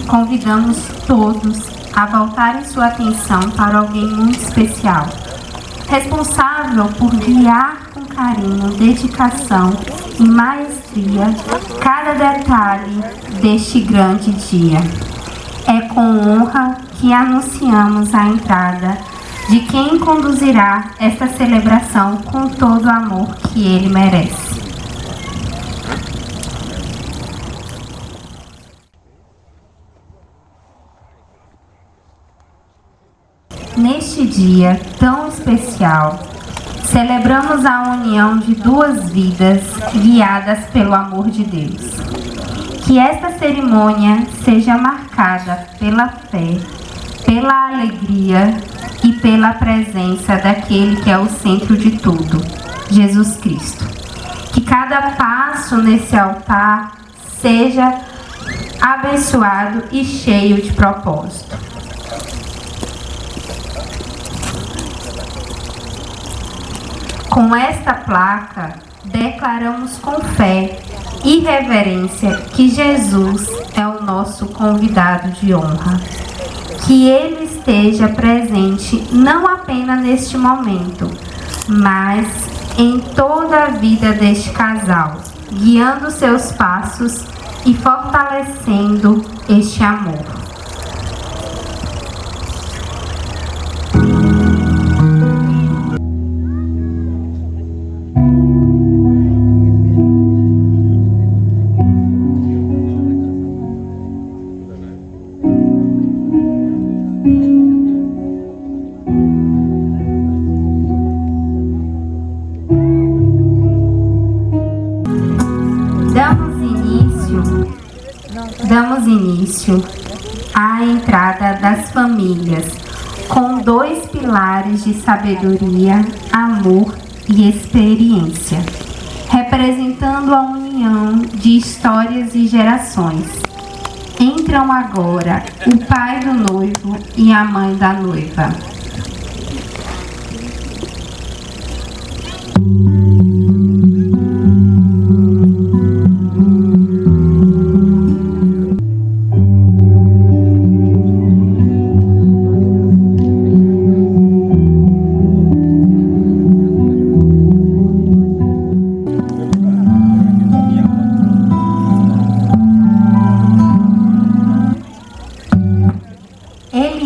convidamos todos a voltarem sua atenção para alguém muito especial, responsável por guiar com carinho, dedicação e maestria cada detalhe deste grande dia. É com honra que anunciamos a entrada de quem conduzirá esta celebração com todo o amor que ele merece. Neste dia tão especial, celebramos a união de duas vidas guiadas pelo amor de Deus. Que esta cerimônia seja marcada pela fé, pela alegria e pela presença daquele que é o centro de tudo, Jesus Cristo. Que cada passo nesse altar seja abençoado e cheio de propósito. Com esta placa, declaramos com fé e reverência que Jesus é o nosso convidado de honra. Que Ele esteja presente não apenas neste momento, mas em toda a vida deste casal, guiando seus passos e fortalecendo este amor. Damos início à entrada das famílias, com dois pilares de sabedoria, amor e experiência, representando a união de histórias e gerações. Entram agora o pai do noivo e a mãe da noiva.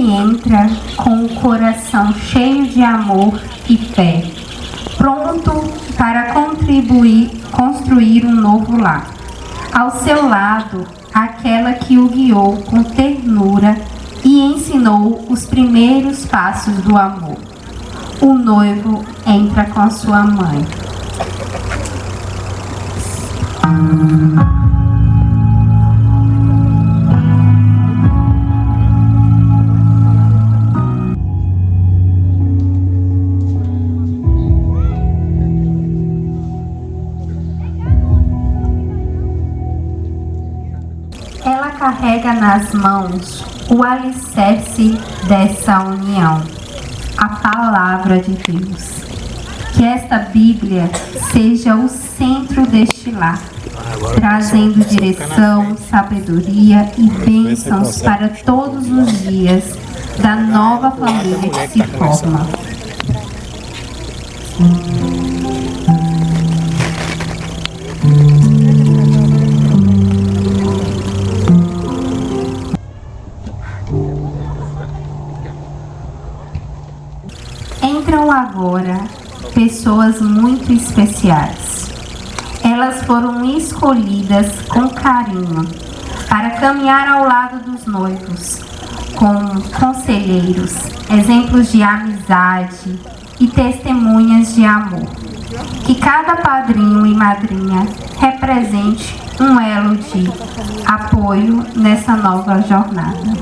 Entra com o coração cheio de amor e fé, pronto para construir um novo lar. Ao seu lado, aquela que o guiou com ternura e ensinou os primeiros passos do amor. O noivo entra com a sua mãe. Ela carrega nas mãos o alicerce dessa união, a palavra de Deus. Que esta Bíblia seja o centro deste lar, trazendo direção, sabedoria e bênçãos para todos os dias da nova família que se forma. Entram agora pessoas muito especiais. Elas foram escolhidas com carinho para caminhar ao lado dos noivos, como conselheiros, exemplos de amizade e testemunhas de amor. Que cada padrinho e madrinha represente um elo de apoio nessa nova jornada.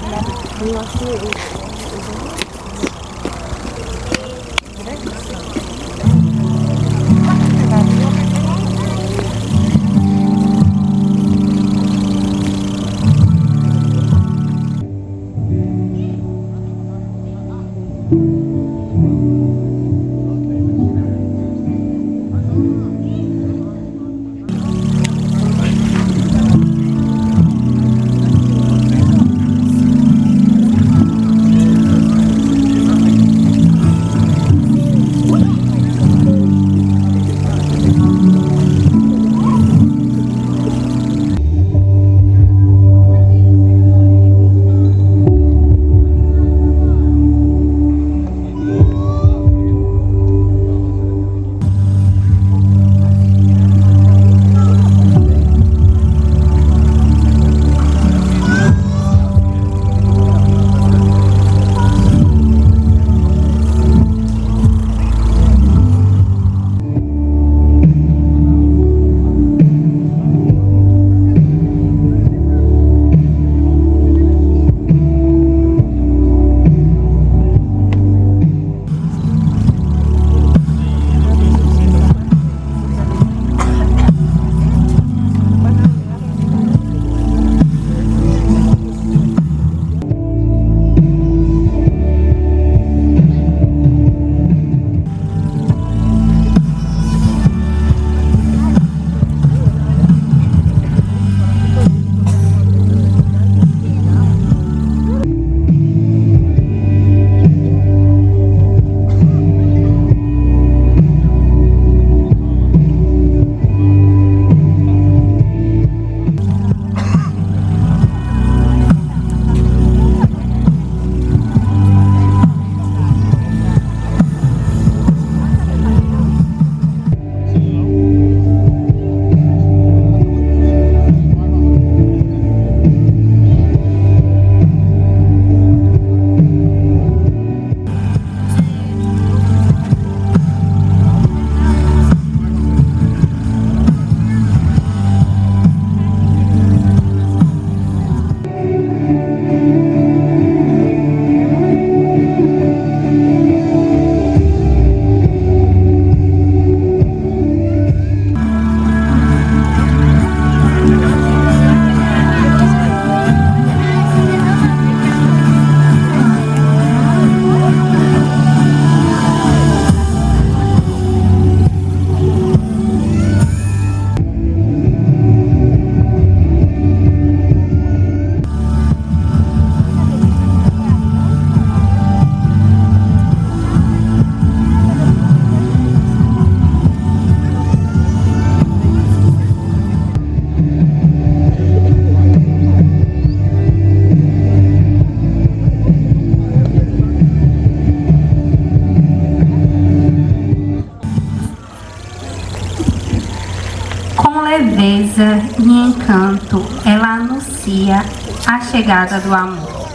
beleza e encanto, ela anuncia a chegada do amor.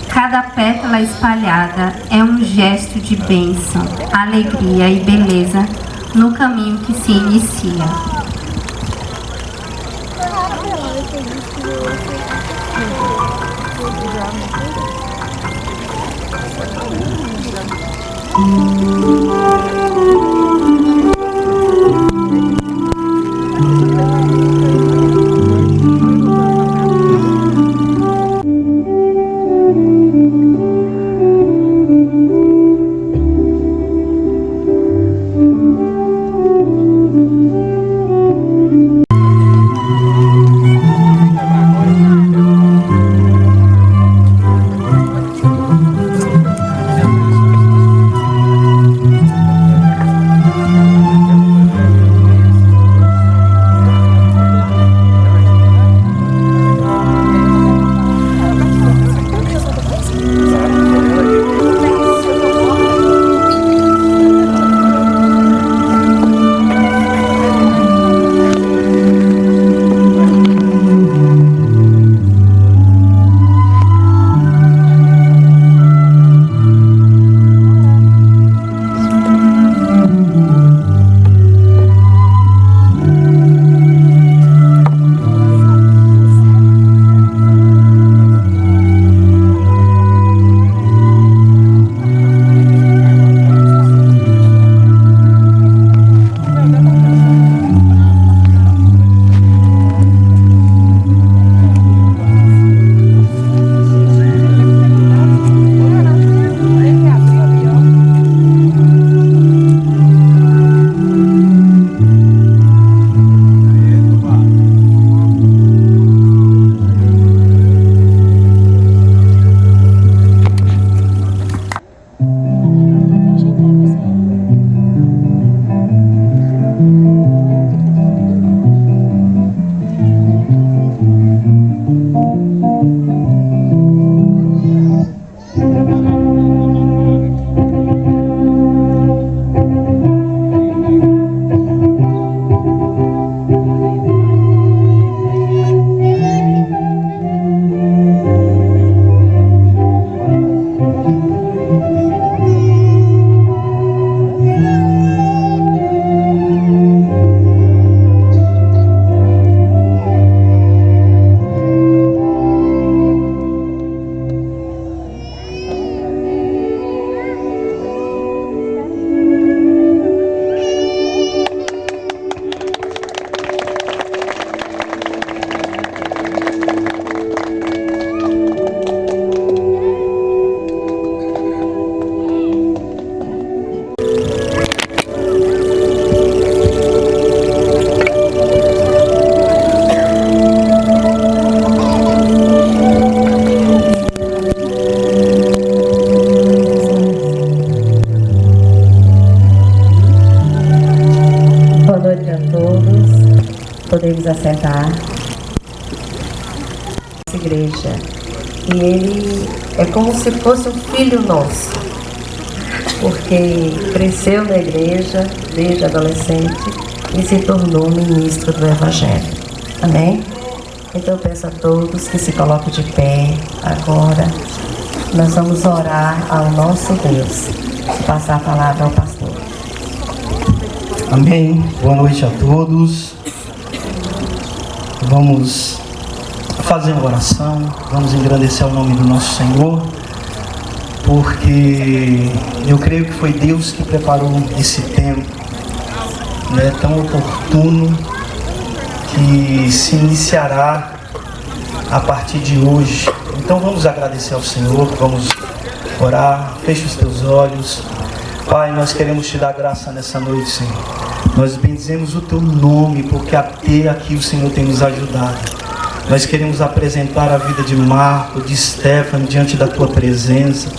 Cada pétala espalhada é um gesto de bênção, alegria e beleza no caminho que se inicia. Podemos acertar essa igreja. E ele é como se fosse um filho nosso, porque cresceu na igreja desde adolescente e se tornou ministro do Evangelho. Amém? Então eu peço a todos que se coloquem de pé agora. Nós vamos orar ao nosso Deus e passar a palavra ao pastor. Amém. Boa noite a todos. Vamos fazer uma oração, vamos engrandecer o nome do nosso Senhor, porque eu creio que foi Deus que preparou esse tempo, né, tão oportuno, que se iniciará a partir de hoje. Então vamos agradecer ao Senhor, vamos orar. Feche os teus olhos. Pai, nós queremos te dar graça nessa noite, Senhor. Nós bendizemos o teu nome, porque até aqui o Senhor tem nos ajudado. Nós queremos apresentar a vida de Marco, de Stephanie, diante da tua presença,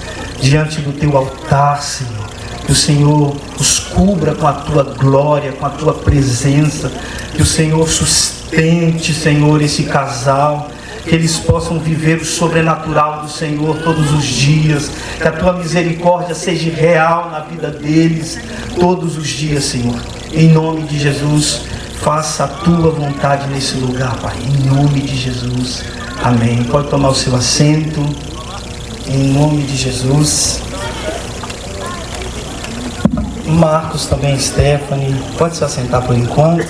diante do teu altar, Senhor. Que o Senhor os cubra com a tua glória, com a tua presença. Que o Senhor sustente, Senhor, esse casal. Que eles possam viver o sobrenatural do Senhor todos os dias. Que a tua misericórdia seja real na vida deles todos os dias, Senhor. Em nome de Jesus, Faça a tua vontade nesse lugar, Pai, em nome de Jesus. Amém. Pode tomar o seu assento, em nome de Jesus. Marcos também, Stephanie, pode se assentar por enquanto.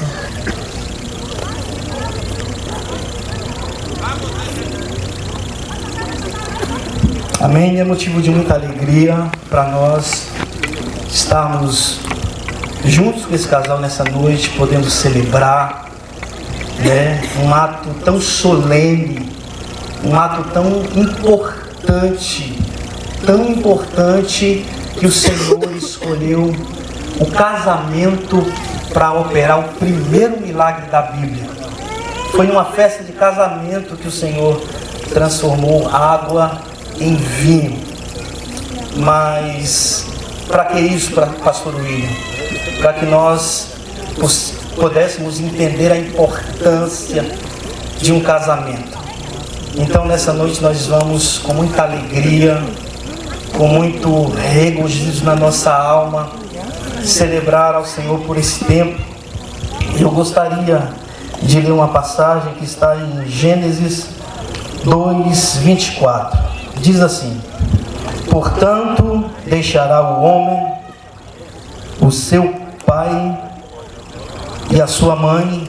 Amém. É motivo de muita alegria para nós estarmos juntos com esse casal nessa noite, podendo celebrar, né, um ato tão solene, um ato tão importante que o Senhor escolheu o casamento para operar o primeiro milagre da Bíblia. Foi uma festa de casamento que o Senhor transformou água em vinho. Mas para que isso, pastor William? Para que nós pudéssemos entender a importância de um casamento. Então nessa noite nós vamos com muita alegria, com muito regozijo na nossa alma, celebrar ao Senhor por esse tempo. Eu gostaria de ler uma passagem que está em Gênesis 2:24. Diz assim: portanto, deixará o homem o seu pai e a sua mãe,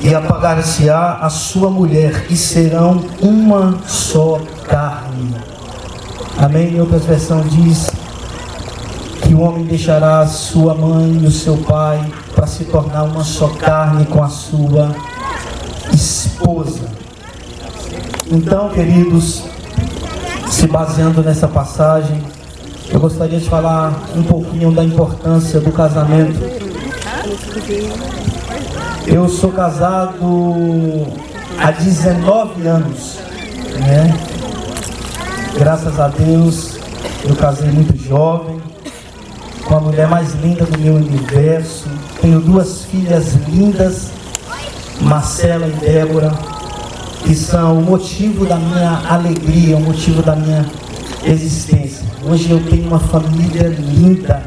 e apagar-se-á a sua mulher, e serão uma só carne. Amém? Em outra versão diz que o homem deixará a sua mãe e o seu pai para se tornar uma só carne com a sua esposa. Então, queridos, se baseando nessa passagem, eu gostaria de falar um pouquinho da importância do casamento. Eu sou casado há 19 anos, né? Graças a Deus, eu casei muito jovem, com a mulher mais linda do meu universo. Tenho 2 filhas lindas, Marcela e Débora, que são o motivo da minha alegria, o motivo da minha existência. Hoje eu tenho uma família linda,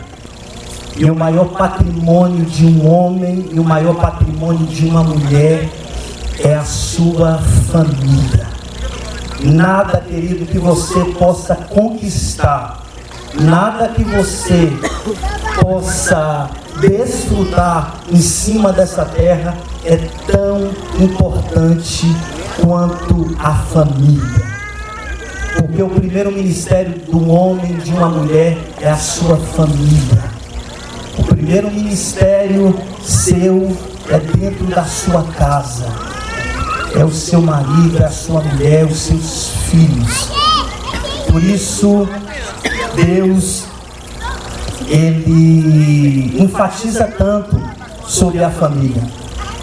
e o maior patrimônio de um homem e o maior patrimônio de uma mulher é a sua família. Nada, querido, que você possa conquistar, nada que você possa desfrutar em cima dessa terra é tão importante quanto a família. Porque o primeiro ministério do homem, de uma mulher, é a sua família. O primeiro ministério seu é dentro da sua casa. É o seu marido, é a sua mulher, os seus filhos. Por isso, Deus, Ele enfatiza tanto sobre a família,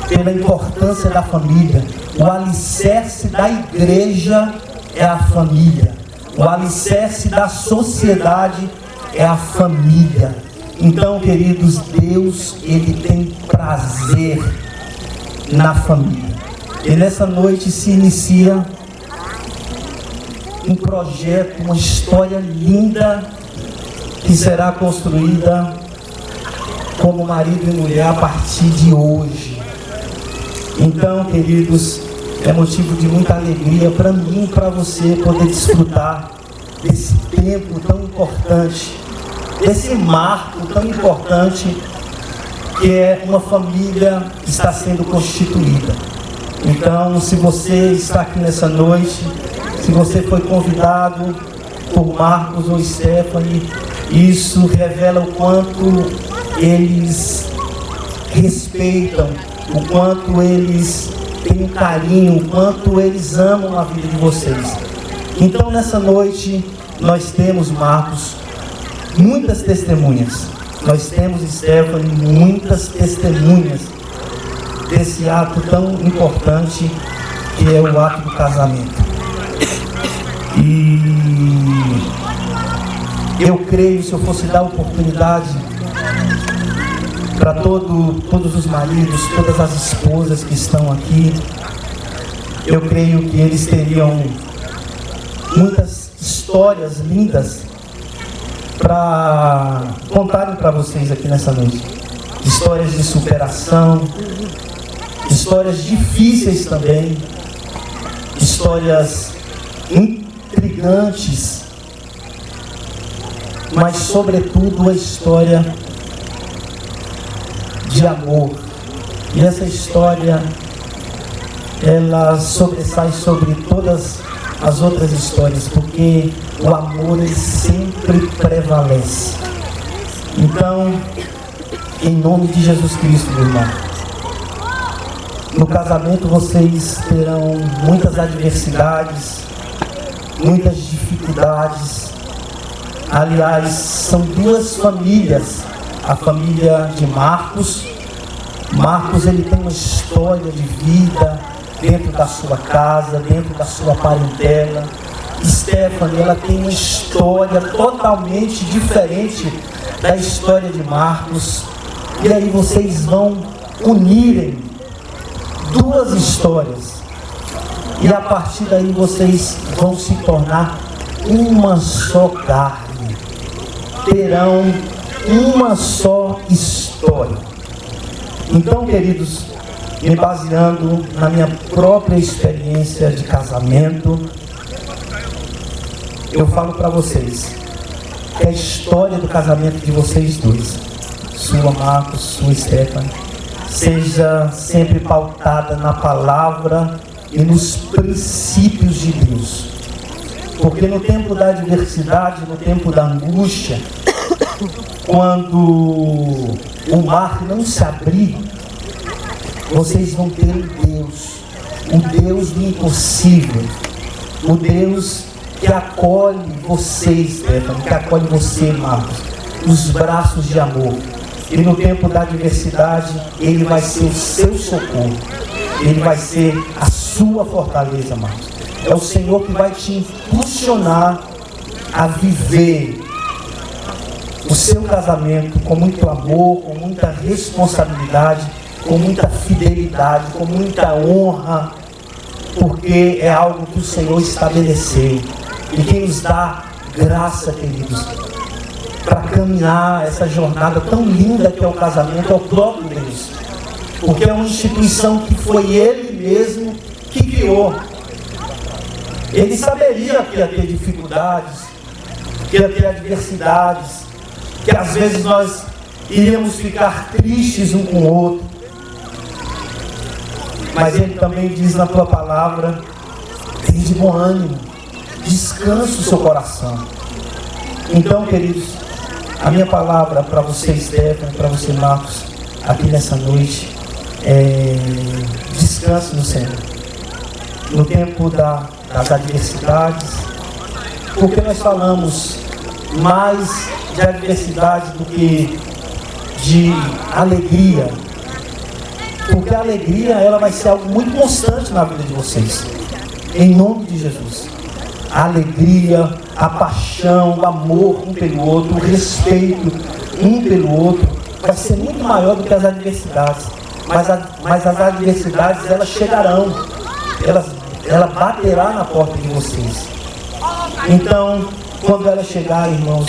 pela importância da família. O alicerce da igreja é a família. O alicerce da sociedade é a família. Então, queridos, Deus, Ele tem prazer na família. E nessa noite se inicia um projeto, uma história linda que será construída como marido e mulher a partir de hoje. Então, queridos, é motivo de muita alegria para mim e para você poder desfrutar desse tempo tão importante, desse marco tão importante que é uma família que está sendo constituída. Então, se você está aqui nessa noite, se você foi convidado por Marcos ou Stephanie, isso revela o quanto eles respeitam, o quanto eles têm um carinho, o quanto eles amam a vida de vocês. Então, nessa noite, nós temos, Marcos, muitas testemunhas. Nós temos, Stephanie, muitas testemunhas desse ato tão importante que é o ato do casamento. E eu creio, se eu fosse dar oportunidade para todos os maridos, todas as esposas que estão aqui, eu creio que eles teriam muitas histórias lindas para contarem para vocês aqui nessa noite. histórias de superação, histórias difíceis também, histórias intrigantes, mas sobretudo a história de amor. E essa história, ela sobressai sobre todas as outras histórias, porque o amor, ele sempre prevalece. Então, em nome de Jesus Cristo, meu irmão, no casamento vocês terão muitas adversidades, muitas dificuldades. Aliás, são duas famílias. A família de Marcos. Marcos, ele tem uma história de vida dentro da sua casa, dentro da sua parentela. Stephanie, ela tem uma história totalmente diferente da história de Marcos. E aí vocês vão unirem duas histórias. E a partir daí vocês vão se tornar uma só carne. Terão uma só história. Então, queridos, me baseando na minha própria experiência de casamento, eu falo para vocês que a história do casamento de vocês dois, sua Marcos, sua Stephanie, seja sempre pautada na palavra e nos princípios de Deus. Porque no tempo da adversidade, no tempo da angústia, quando o mar não se abrir, vocês vão ter um Deus do impossível, o Deus que acolhe vocês, Stephanie, que acolhe você, Marcos, nos braços de amor. E no tempo da adversidade, Ele vai ser o seu socorro, Ele vai ser a sua fortaleza, Marcos. É o Senhor que vai te impulsionar a viver o seu casamento com muito amor, com muita responsabilidade, com muita fidelidade, com muita honra, porque é algo que o Senhor estabeleceu. E quem nos dá graça, queridos, para caminhar essa jornada tão linda que é o casamento, é o próprio Deus. Porque é uma instituição que foi Ele mesmo que criou. Ele saberia que ia ter dificuldades, que ia ter adversidades, que às vezes nós iríamos ficar tristes um com o outro. Mas Ele também diz na tua palavra: tenha de bom ânimo, descanse o seu coração. Então, queridos, a minha palavra para você, Stephanie, para você, Marcos, aqui nessa noite, é: descanse no Senhor. No tempo das adversidades, porque nós falamos mais de adversidade do que de alegria, porque a alegria, ela vai ser algo muito constante na vida de vocês, em nome de Jesus. A alegria, a paixão, o amor um pelo outro, o respeito um pelo outro, vai ser muito maior do que as adversidades. Mas as adversidades, elas chegarão, ela baterá na porta de vocês. Então, quando ela chegar, irmãos,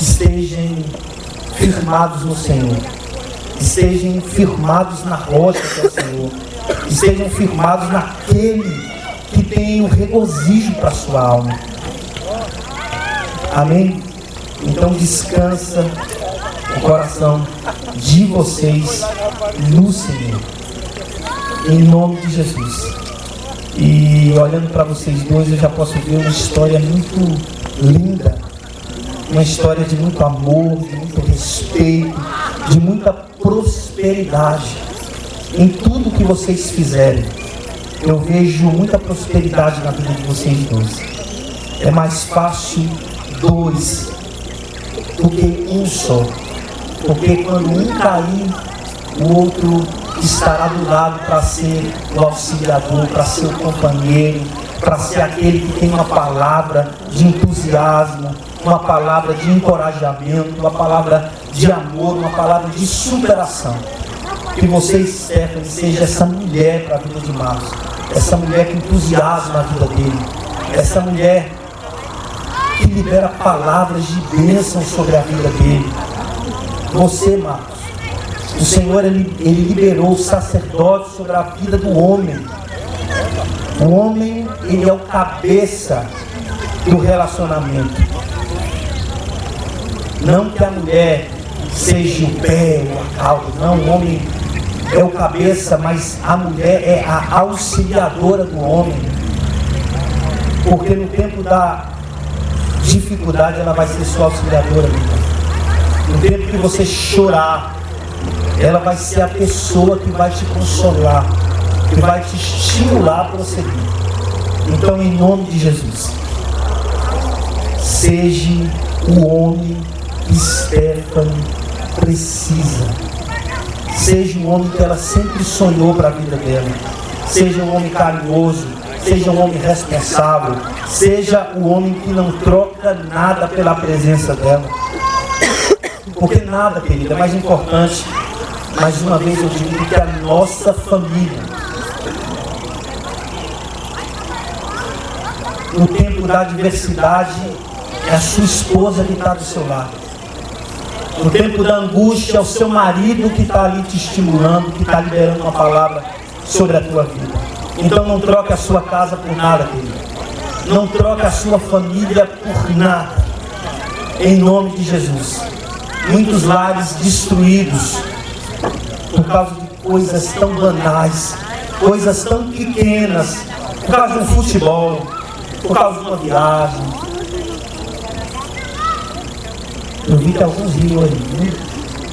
estejam firmados no Senhor, estejam firmados na rocha que é o Senhor, estejam firmados naquele que tem o regozijo para a sua alma. Amém? Então descansa o coração de vocês no Senhor, em nome de Jesus. E olhando para vocês dois, eu já posso ver uma história muito linda, uma história de muito amor, de muito respeito, de muita prosperidade em tudo que vocês fizerem. Eu vejo muita prosperidade na vida de vocês dois. É mais fácil dois do que um só, porque quando um cair, o outro estará do lado para ser o auxiliador, para ser o companheiro, para ser aquele que tem uma palavra de entusiasmo, uma palavra de encorajamento, uma palavra de amor, uma palavra de superação. Que vocês, Stephanie, seja essa mulher para a vida de Marcos, essa mulher que entusiasma a vida dele, essa mulher que libera palavras de bênção sobre a vida dele. Você, Marcos, O Senhor, Ele liberou o sacerdócio sobre a vida do homem. O homem, ele é o cabeça do relacionamento. Não que a mulher seja o pé ou a cauda, não. O homem é o cabeça, mas a mulher é a auxiliadora do homem. Porque no tempo da dificuldade, ela vai ser sua auxiliadora. No tempo que você chorar, ela vai ser a pessoa que vai te consolar, que vai te estimular a prosseguir. Então, em nome de Jesus, seja o homem que Stephanie precisa. Seja o homem que ela sempre sonhou para a vida dela. Seja um homem carinhoso, seja um homem responsável, seja o homem que não troca nada pela presença dela. Porque nada, querida, é mais importante. Mais uma vez eu digo que a nossa família, no tempo da adversidade, é a sua esposa que está do seu lado. No tempo da angústia, é o seu marido que está ali te estimulando, que está liberando uma palavra sobre a tua vida. Então não troque a sua casa por nada, querido. Não troque a sua família por nada. Em nome de Jesus. Muitos lares destruídos por causa de coisas tão banais, coisas tão pequenas, por causa de um futebol, por causa de uma viagem. Eu vi que alguns riam aí, né?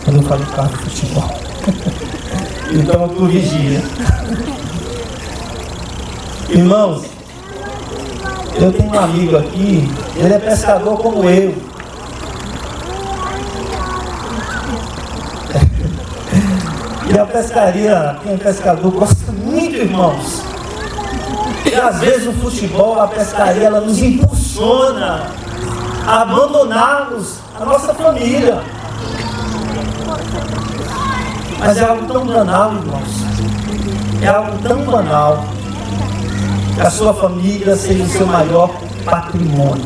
Quando eu falei por causa de futebol. Então eu corrigia. Irmãos, eu tenho um amigo aqui, ele é pescador como eu. E a pescaria, quem é pescador gosta muito, irmãos. E às vezes o futebol, a pescaria, ela nos impulsiona a abandonarmos a nossa família. Mas é algo tão banal, irmãos. É algo tão banal. Que a sua família seja o seu maior patrimônio.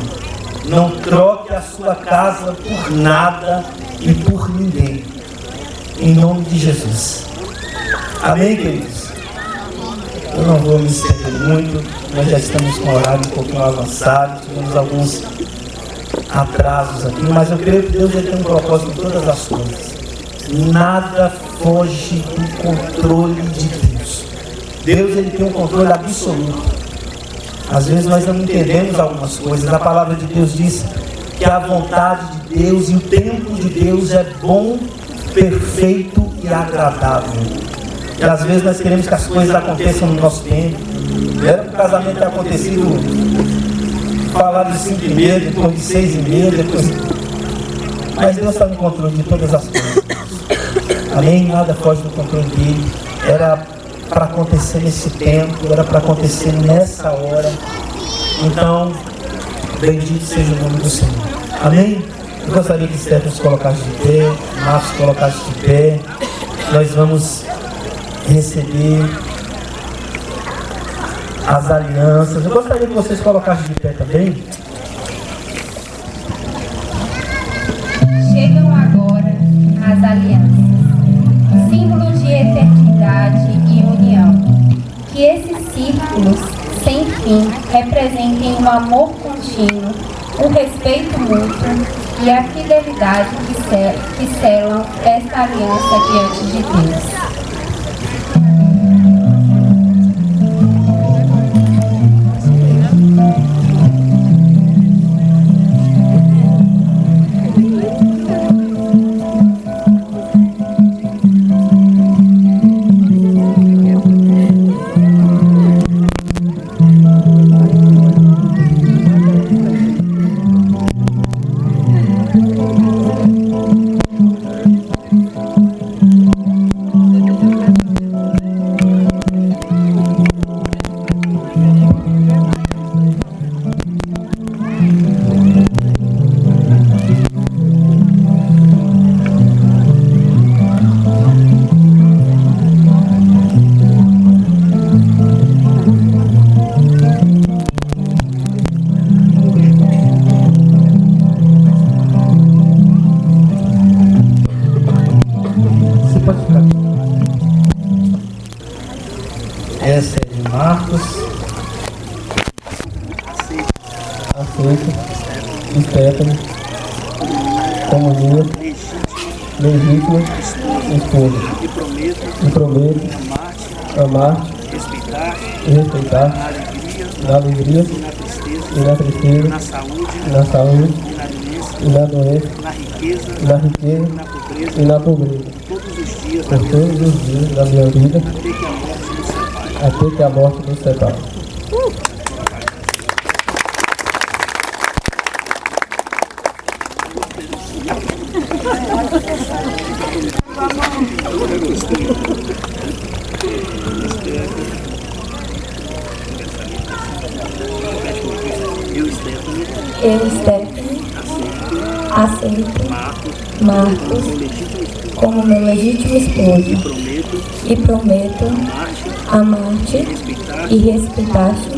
Não troque a sua casa por nada e por ninguém. Em nome de Jesus. Amém, queridos? Eu não vou me estender muito. Nós já estamos com o horário um pouquinho avançado. Tivemos alguns atrasos aqui. Mas eu creio que Deus já tem um propósito em todas as coisas. Nada foge do controle de Deus. Deus, ele tem um controle absoluto. Às vezes nós não entendemos algumas coisas. A palavra de Deus diz que a vontade de Deus e o tempo de Deus é bom, perfeito e agradável. E às vezes nós queremos que as coisas aconteçam no nosso tempo. Era para o casamento ter acontecido, falar de 5h30, depois de 6h30, depois... Mas Deus está no controle de todas as coisas. Além, nada foge do controle dele. Era para acontecer nesse tempo, era para acontecer nessa hora. Então, bendito seja o nome do Senhor. Amém? Eu gostaria que Stephanie se colocasse de pé, Marcos se colocasse de pé. Nós vamos receber as alianças. Eu gostaria que vocês colocassem de pé também. Chegam agora as alianças, símbolo de eternidade e união. Que esses círculos sem fim representem um amor contínuo, o respeito mútuo e a fidelidade que selam esta aliança diante de Deus. aceito Stephanie como minha legítima esposa e prometo amar-te e respeitar na alegria e na tristeza, na saúde e na doença, na riqueza e na pobreza, por todos os dias da minha vida, até que a morte nos separe. Eu, Stephanie, aceito Marcos como meu legítimo esposo e prometo amar-te e respeitar-te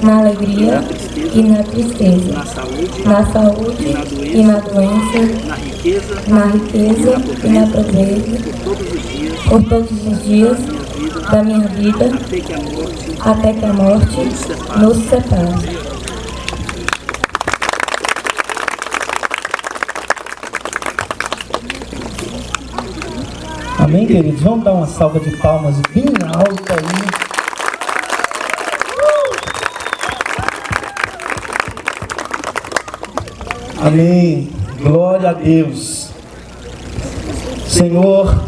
na alegria e na tristeza, na saúde e na doença, na riqueza e na pobreza, por todos os dias da minha vida, até que a morte nos separe. Amém, queridos? Vamos dar uma salva de palmas bem alta aí. Amém. Glória a Deus. Senhor,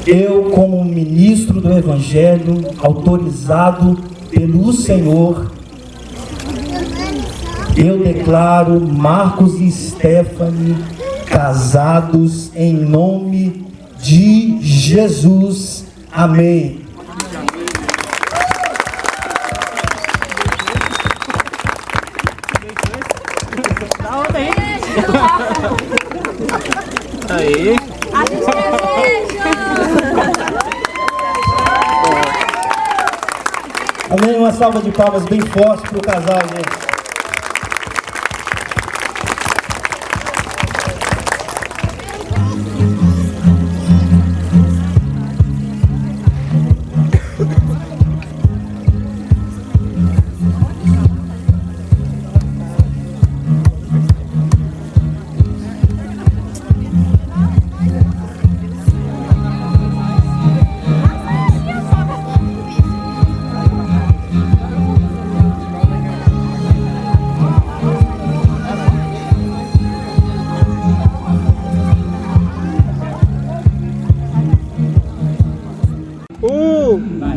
eu como ministro do Evangelho, autorizado pelo Senhor, eu declaro Marcos e Stephanie casados em nome de Jesus. Amém. Aí. A gente deseja! Amém. Uma salva de palmas bem forte para o casal, gente.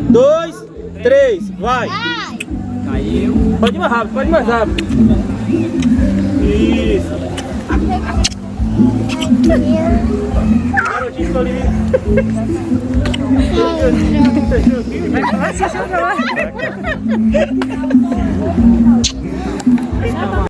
Dois, três, vai! Caiu. Pode ir mais rápido, pode ir mais rápido. Isso. Garotinho escolhido. Vai,